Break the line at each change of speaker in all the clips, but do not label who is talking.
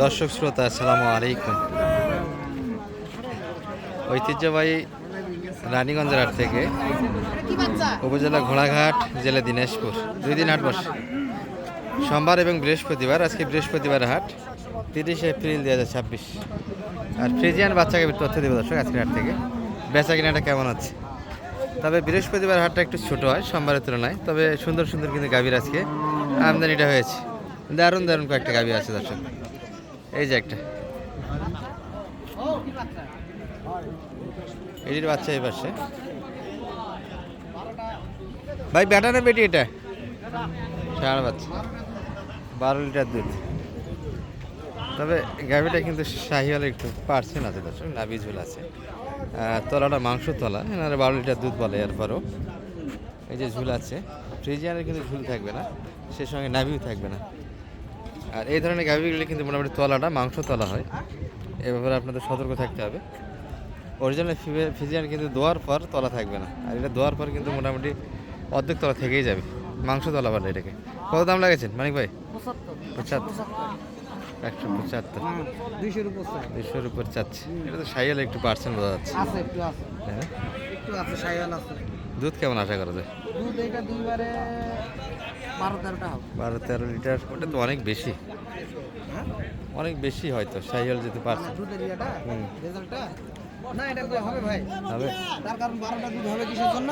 দর্শক শ্রোতা আসসালামু আলাইকুম। ঐতিহ্যবাহী রানীগঞ্জের হাট থেকে উপজেলা ঘোড়াঘাট, জেলা দিনাজপুর 2 দিন হাট বসে, সোমবার এবং বৃহস্পতিবার। আজকে বৃহস্পতিবার হাট, 30 এপ্রিল 2026। আর ফ্রিজিয়ান বাচ্চাকে তথ্য দেবো দর্শক আজকের হাট থেকে বেচা কিনাটা কেমন আছে। তবে বৃহস্পতিবার হাটটা একটু ছোট হয় সোমবারের তুলনায়, তবে সুন্দর সুন্দর কিন্তু গাভীর আজকে আমদানিটা হয়েছে। দারুণ দারুণ কয়েকটা গাভী আছে দর্শক। এই যে একটা এটির বাচ্চা এই পাশে। ভাই বেটা না বেটি এটা? ষাঁড় বাচ্চা, 12 লিটার দুধ। তবে গাভীটা কিন্তু শাহিওয়ালা একটু পার্সেন্ট আছে দর্শক, নাভি ঝুল আছে, তলাটা মাংস তলা, এনারা 12 লিটার দুধ বলে। এরপরও এই যে ঝুল আছে, ফ্রিজিয়ানের কিন্তু ঝুল থাকবে না, সে সঙ্গে নাভিও থাকবে না। আর এই ধরনের গাভীগুলি কিন্তু মোটামুটি তলাটা মাংস তলা হয়, এ ব্যাপারে আপনাদের সতর্ক থাকতে হবে। অরিজিনাল ফ্রিজিয়ান কিন্তু দোয়ার পর তলা থাকবে না, আর এটা দোয়ার পর কিন্তু মোটামুটি অর্ধেক তলা থেকেই যাবে, মাংস তলা বলে এটাকে। কত দাম লাগেছেন মানিক ভাই? 75, 175, 200-র উপর চাচ্ছে। এটা তো সাইয়াল একটু পার্সেন্ট বোঝা যাচ্ছে। হ্যাঁ, দুধ কেমন আশা করা যায়? 12-13 লিটার। ওটা তো অনেক বেশি, অনেক বেশি হয়তো সাইয়াল যেতে পারছে।
না এটা হবে ভাই,
হবে।
তার কারণ 12টা দুধ হবে কিসের জন্য?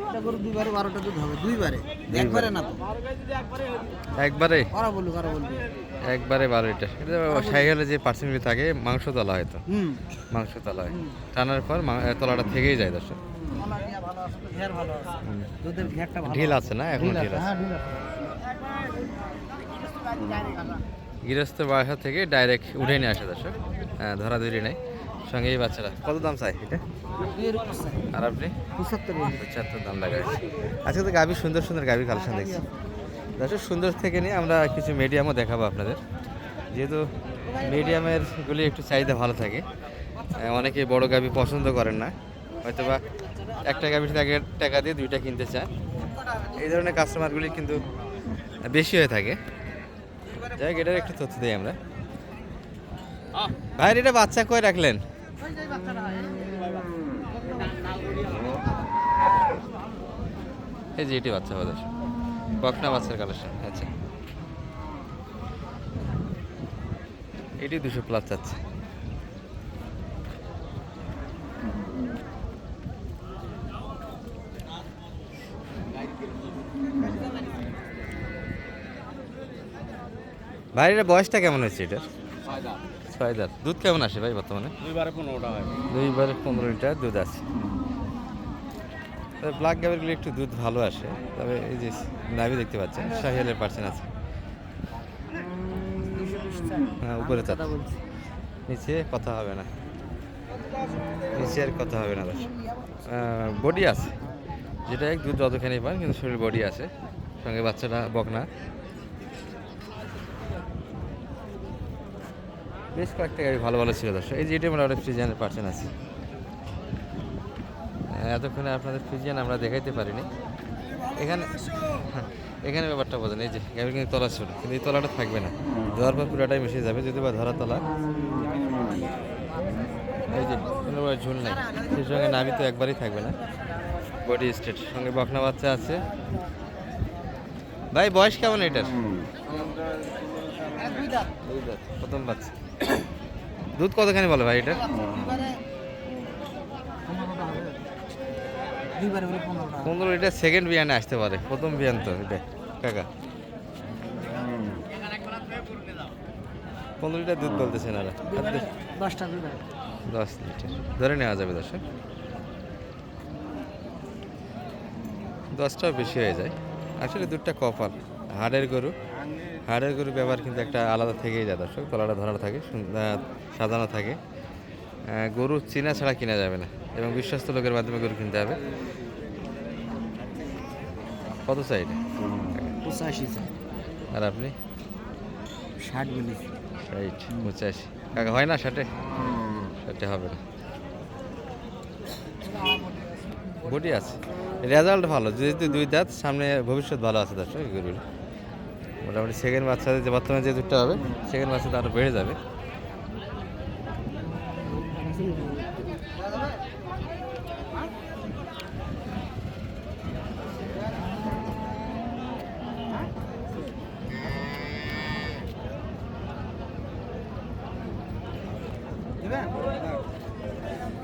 এটা গরু দুইবারে 12টা দুধ হবে, দুইবারে, একবারে না তো।
একবারে
ওরা বলুক,
একবারে 12 লিটার। এটা সাইয়ালে যে পার্সেন্টগুলি থাকে মাংস তলা হয়তো, মাংস তলা হয়, টানার পর তলাটা থেকেই যায় দর্শক।
দুধের ঘেরটা ভালো,
ঢিল আছে না এখন? ঢিল আছে। গৃহস্থ বাসা থেকে ডাইরেক্ট উঠে নিয়ে আসে দর্শক, হ্যাঁ, ধরা ধরি নাই। সঙ্গে এই বাচ্চারা কত দাম চাই এটা? আর আপনি 75 দাম লাগাইছে। আজকে তো গাভী সুন্দর সুন্দর গাভীর কালেকশন দেখছি দর্শক। সুন্দর থেকে নিয়ে আমরা কিছু মিডিয়ামও দেখাবো আপনাদের, যেহেতু মিডিয়ামের গুলি একটু চাহিদা ভালো থাকে। অনেকে বড় গাভী পছন্দ করেন না, হয়তো বা একটা গাভীর টাকা দিয়ে 2টা কিনতে চায়। এই ধরনের কাস্টমারগুলি কিন্তু বেশি হয়ে থাকে। যাই হোক, এটার একটু তথ্য দিই আমরা। ভাই এটা বাচ্চা কই রাখলেন? এই যে এটি বাচ্চা বাজার, বকনা বাচ্চার কালেকশন। আচ্ছা, এটি 200+ চাচ্ছে। ভাই এটা বয়সটা কেমন হয়েছে এটার? 6 দাঁত। দুধ কেমন আসে ভাই বর্তমানে? 2বারে 15 লিটার দুধ আছে। তবে ব্ল্যাক গাভীরগুলো একটু দুধ ভালো আসে। তবে এই যে নাভি দেখতে পাচ্ছেন, শাহিয়ালের পার্সেন্ট আছে। হ্যাঁ, উপরে চাচ্ছে, নিচে কথা হবে না, নিচে আর কথা হবে না দর্শক। বডি আছে, যেটা এক দুধ যতখানি পান, কিন্তু শরীর বডি আছে। সঙ্গে বাচ্চাটা বকনা। বেশ কয়েকটা গাড়ি ভালো ভালো ছিল দর্শক। এই যে এটা মোটামুটি ফ্রিজিয়ানের পার্সেন্ট আছে। এতক্ষণে আপনাদের ফ্রিজিয়ান আমরা দেখাইতে পারিনি। এখানে এখানে ব্যাপারটা বোঝেন, এই যে গাড়ি কিন্তু তলা ছিল, কিন্তু এই তলাটা থাকবে না, ধোয়ার পর পুরোটাই মিশে যাবে, যদি বা ধরা তলা। এই যে কোনো ঝুল নেই, সেই সঙ্গে নামি তো একবারই থাকবে না, বডি স্ট্রেট। সঙ্গে বকনা বাচ্চা আছে। ভাই বয়স কেমন এটার? 2 দাঁত, প্রথম বাচ্চা। দুধ কতখানি বলে ভাই এটার? 15 লিটার। সেকেন্ড বিয়ানে আসতে পারে, প্রথম বিয়ান তো এটা কাকা। 15 লিটার দুধ বলতেছেন আর 10 লিটার ধরে নেওয়া যাবে দর্শক। 10টাও বেশি হয়ে যায় আসলে। দুধটা কপাল, হাড়ের গরু, হাড়ের গরু ব্যবহার কিন্তু একটা আলাদা থেকেই যায় দর্শক। তলাটা ধরা থাকে, সাজানো থাকে। গরু চেনা ছাড়া কিনা যাবে না, এবং বিশ্বস্ত লোকের মাধ্যমে গরু কিনতে হবে। কত চাই?
85।
আর আপনি?
60 বলি।
85 কাকা হয় না? 60 হবে না। বডি আছে, রেজাল্ট ভালো, যেহেতু 2 দাঁত, সামনে ভবিষ্যৎ ভালো আছে দর্শক গরুর। মোটামুটি সেকেন্ড বাচ্চাদের যে বর্তমানে যে দুধটা হবে সেকেন্ড বাচ্চাটা আরও বেড়ে যাবে।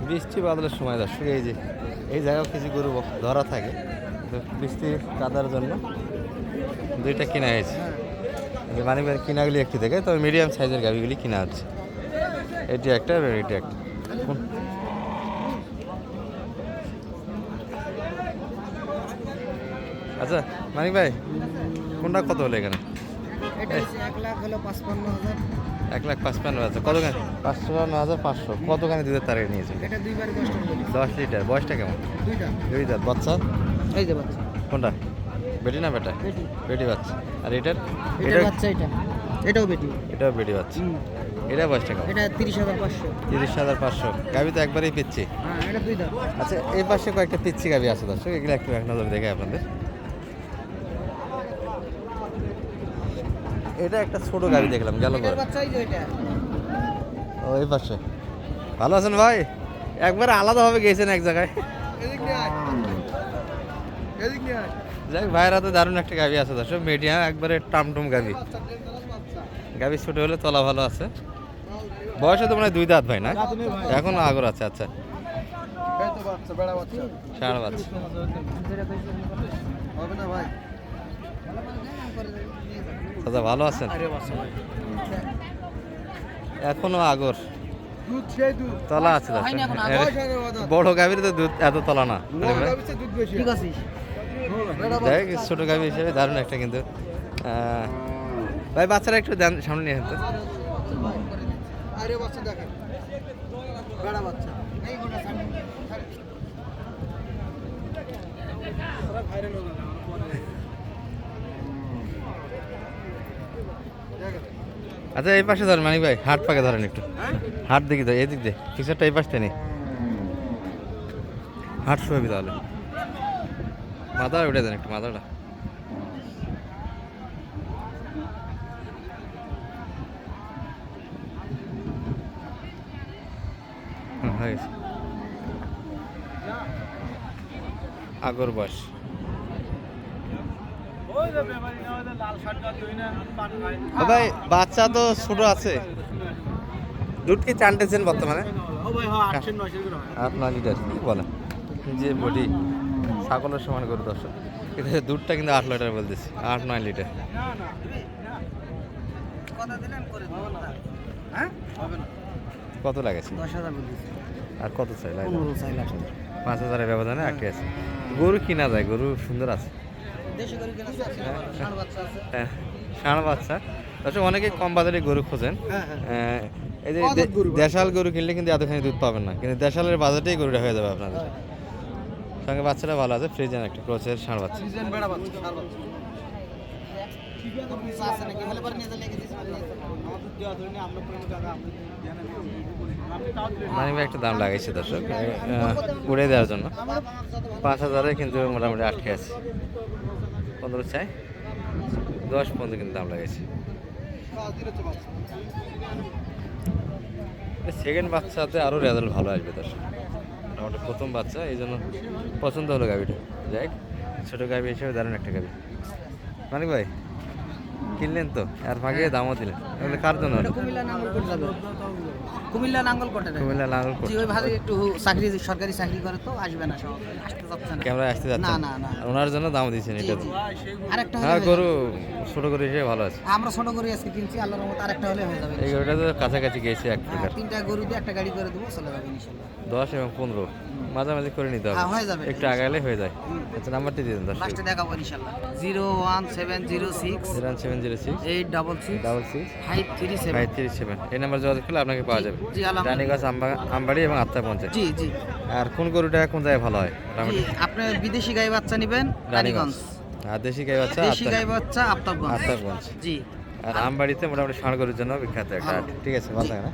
বৃষ্টি বাদলের সময় দর্শক এই জায়গাও কিছু গরু ধরা থাকে, তো বৃষ্টি কাদার জন্য দুইটা কিনা হয়েছে। মানে কিনাগুলি একটি থেকে, তবে মিডিয়াম সাইজের গাভিগুলি কিনা হচ্ছে। এটি একটা এবং এটি একটা। আচ্ছা মানিক ভাই, কোনটা কত হলো এখানে?
এটা হচ্ছে 1,55,000।
1,55,000। কতখানি? 55,500। কতখানি দুধের তারিখ নিয়েছিল?
এটা দুইবার কষ্ট বলি।
10 লিটার। বয়সটা কেমন?
দুইটা।
দুই দাঁত। বাচ্চা
এই যে বাচ্চা।
কোনটা? বেটি না বেটা?
বেটি।
বেটি বাচ্চা। আর এটার?
এটা বাচ্চা এটা। এটাও বেটি।
এটাও বেটি বাচ্চা। এটা বয়সটা কেমন?
এটা 30,500।
30,500। গাভি তো একবারেই পিচ্ছি।
হ্যাঁ, এটা দুই দাঁত।
আচ্ছা, এই পাশে কয়েকটা পিচ্ছি গাভি আছে দর্শক, এগুলো একটু এক নজর দেখে আপনাদের। এটা একটা ছোট গাভি দেখলাম গেল
এটার বাচ্চা এই যে এটা।
ও এই পাশে। ভালো আছেন ভাই? একবারে আলাদাভাবে গিয়েছেন এক জায়গায়।
এদিক নিয়ে আয়। এদিক নিয়ে আয়।
যাই হোক, ভাইয়ের হাতে দারুণ একটা গাভি আছে দর্শক, মিডিয়াম একবারে টামটুম গাভি। গাভি ছোট হলে তলা ভালো আছে। বয়সে তো মনে হয় 2 দাঁত ভাই না? এখনো আগর আছে। আচ্ছা,
এই তো বাচ্চা, বেড়া বাচ্চা।
ষাঁড় বাচ্চা।
হবে না ভাই?
দাদা ভালো আছেন?
আরে বাচ্চা ভাই।
এখনো আগর
দুধ সেই দুধ।
তলা আছে দর্শক।
হয়নি এখন আগর।
বড় গাভির তো দুধ এত তলা না।
দুধ বেশি। ঠিক আছে।
যাই হোক, ছোট গাভি হিসেবে দারুণ একটা কিন্তু। ভাই বাচ্চারা একটু দেন, সামনে নিয়ে আসতে।
আরে বাচ্চা দেখেন। বেড়া বাচ্চা। এই গোটা সামনে। ওরা ভাইরাল হলো না পরে। দেখেন।
আচ্ছা, এই পাশে ধরেন মানিক ভাই, হাট পাকে ধরেন একটু। হাট দেখি তো, এদিক দে পিছনটা এই পাশটা নেই। হাট শুয়াবি তাহলে। মাথা উঠে দেন একটু, মাথাটা। হয়ে গেছে। আগর বয়স। ও ভাই, বাচ্চা তো ছোট আছে, দুধ কি চানতেছেন বর্তমানে?
ও ভাই হ্যাঁ 800-900 করে হয়।
8-9 লিটার কি বলেন? যে বডি ছাগলের সমান করে দর্শক, এটা দুধটা কিন্তু 8 লিটার বলতেছি, 8-9 লিটার।
না না। কথা দিলেন করে দেব না। হ্যাঁ? হবে না।
কত লাগেছে?
10,000 বলতেছি।
আর কত চাই লাগে?
15 চাই লাখ।
5,000 এর ব্যবধানে আটকে আছে। গরু কিনা যায়, গরু সুন্দর আছে।
দেশি গরু কেনা আছে, ষাঁড় বাচ্চা আছে।
হ্যাঁ, ষাঁড় বাচ্চা। দর্শক অনেকে কম বাজারে গরু খোঁজেন।
হ্যাঁ হ্যাঁ।
এই যে
অনেক গরু ভাই।
দেশাল গরু কিনলে কিন্তু এতখানি দুধ পাবেন না, কিন্তু দেশালের বাজারটাই গরুটা হয়ে যাবে আপনাদের। সঙ্গে বাচ্চাটা ভালো আছে, ফ্রিজেন একটা ক্রোচের ষাঁড় বাচ্চা।
সিজন বেড়া বাচ্চা, ষাঁড় বাচ্চা। ঠিক আছে, পিস আছে নাকি? হলে পরে নিয়ে লেগে দিছি। আমার দুধ দেওয়া ধরে নিয়ে আমরা কোনো টাকা আমরা জানেন আপনি তাও দিলেন।
মানে একটা দাম লাগাইছে দর্শক উড়ে দেওয়ার জন্য। 5,000-এ কিন্তু মোটামুটি আটকে আছে। 15 চাই, 10-15 কিন্তু দাম লাগাইছে। সেকেন্ড বাচ্চাতে আরও রেজাল্ট ভালো আসবে দর্শক। মোটামুটি প্রথম বাচ্চা, এই জন্য পছন্দ হলো গাভিটা। যাই হোক, ছোটো গাভি হিসেবে দারুণ একটা গাভি। মানিক ভাই কিনলেন তো, আর ফাঁকে দামও দিলেন, এগুলো কার জন্য হলো?
কুমিল্লা নাঙ্গলকোট যাবে। কুমিল্লা নাঙ্গলকোটে।
কুমিল্লা লাঙ্গলকোট।
জি, ওই ভাই একটু চাকরি, সরকারি চাকরি করে তো আসবে না, সব আসতে যাচ্ছে না।
ক্যামেরায় আসতে যাচ্ছে
না না না।
আর ওনার জন্য দাম দিয়েছেন
জি,
এটা।
জি। আরেকটা হলে
হ্যাঁ,
হয়ে
গরু ছোট গরু হিসেবে ভালো আছে।
যাবে। আমরা ছোট গরু আজকে কিনছি, আল্লাহর রহমতে আরেকটা হলে হয়ে যাবে।
এই গরুটা তো কাছাকাছি গেছে এক
হ্যাঁ,
প্রকার।
3টা গরু দিয়ে একটা গাড়ি করে দেবো, চলে যাবে ইনশাআল্লাহ।
10 এবং 15 মাঝামাঝি করে নিতে হবে।
হ্যাঁ, হয়ে যাবে।
একটু আগাইলে হয়ে যায়। আচ্ছা, নাম্বারটি দিয়ে দেন দর্শক।
লাস্টে দেখাবো ইনশাআল্লাহ। 01706
01706
866
66
537।
537। এই নাম্বার যোগাযোগ করলে আপনাকে পাওয়া যাবে।
জি, আলহামদুলিল্লাহ।
রানীগঞ্জ আমবাড়ি এবং আত্মা পঞ্চায়েত।
জি জি
আর কোন গরুটা কোন জায়গায় ভালো হয়
জি।
মোটামুটি?
আপনি বিদেশি গাই বাচ্চা নেবেন রানীগঞ্জ,
আর দেশি গাই বাচ্চা
দেশি গাই বাচ্চা আফতাবগঞ্জ।
আত্মাগঞ্জ।
জি।
আর আমবাড়িতে মোটামুটি ষাঁড় গরুর জন্য বিখ্যাত একটা হাট।
ভালো।
ঠিক আছে, ভালো থাকে না?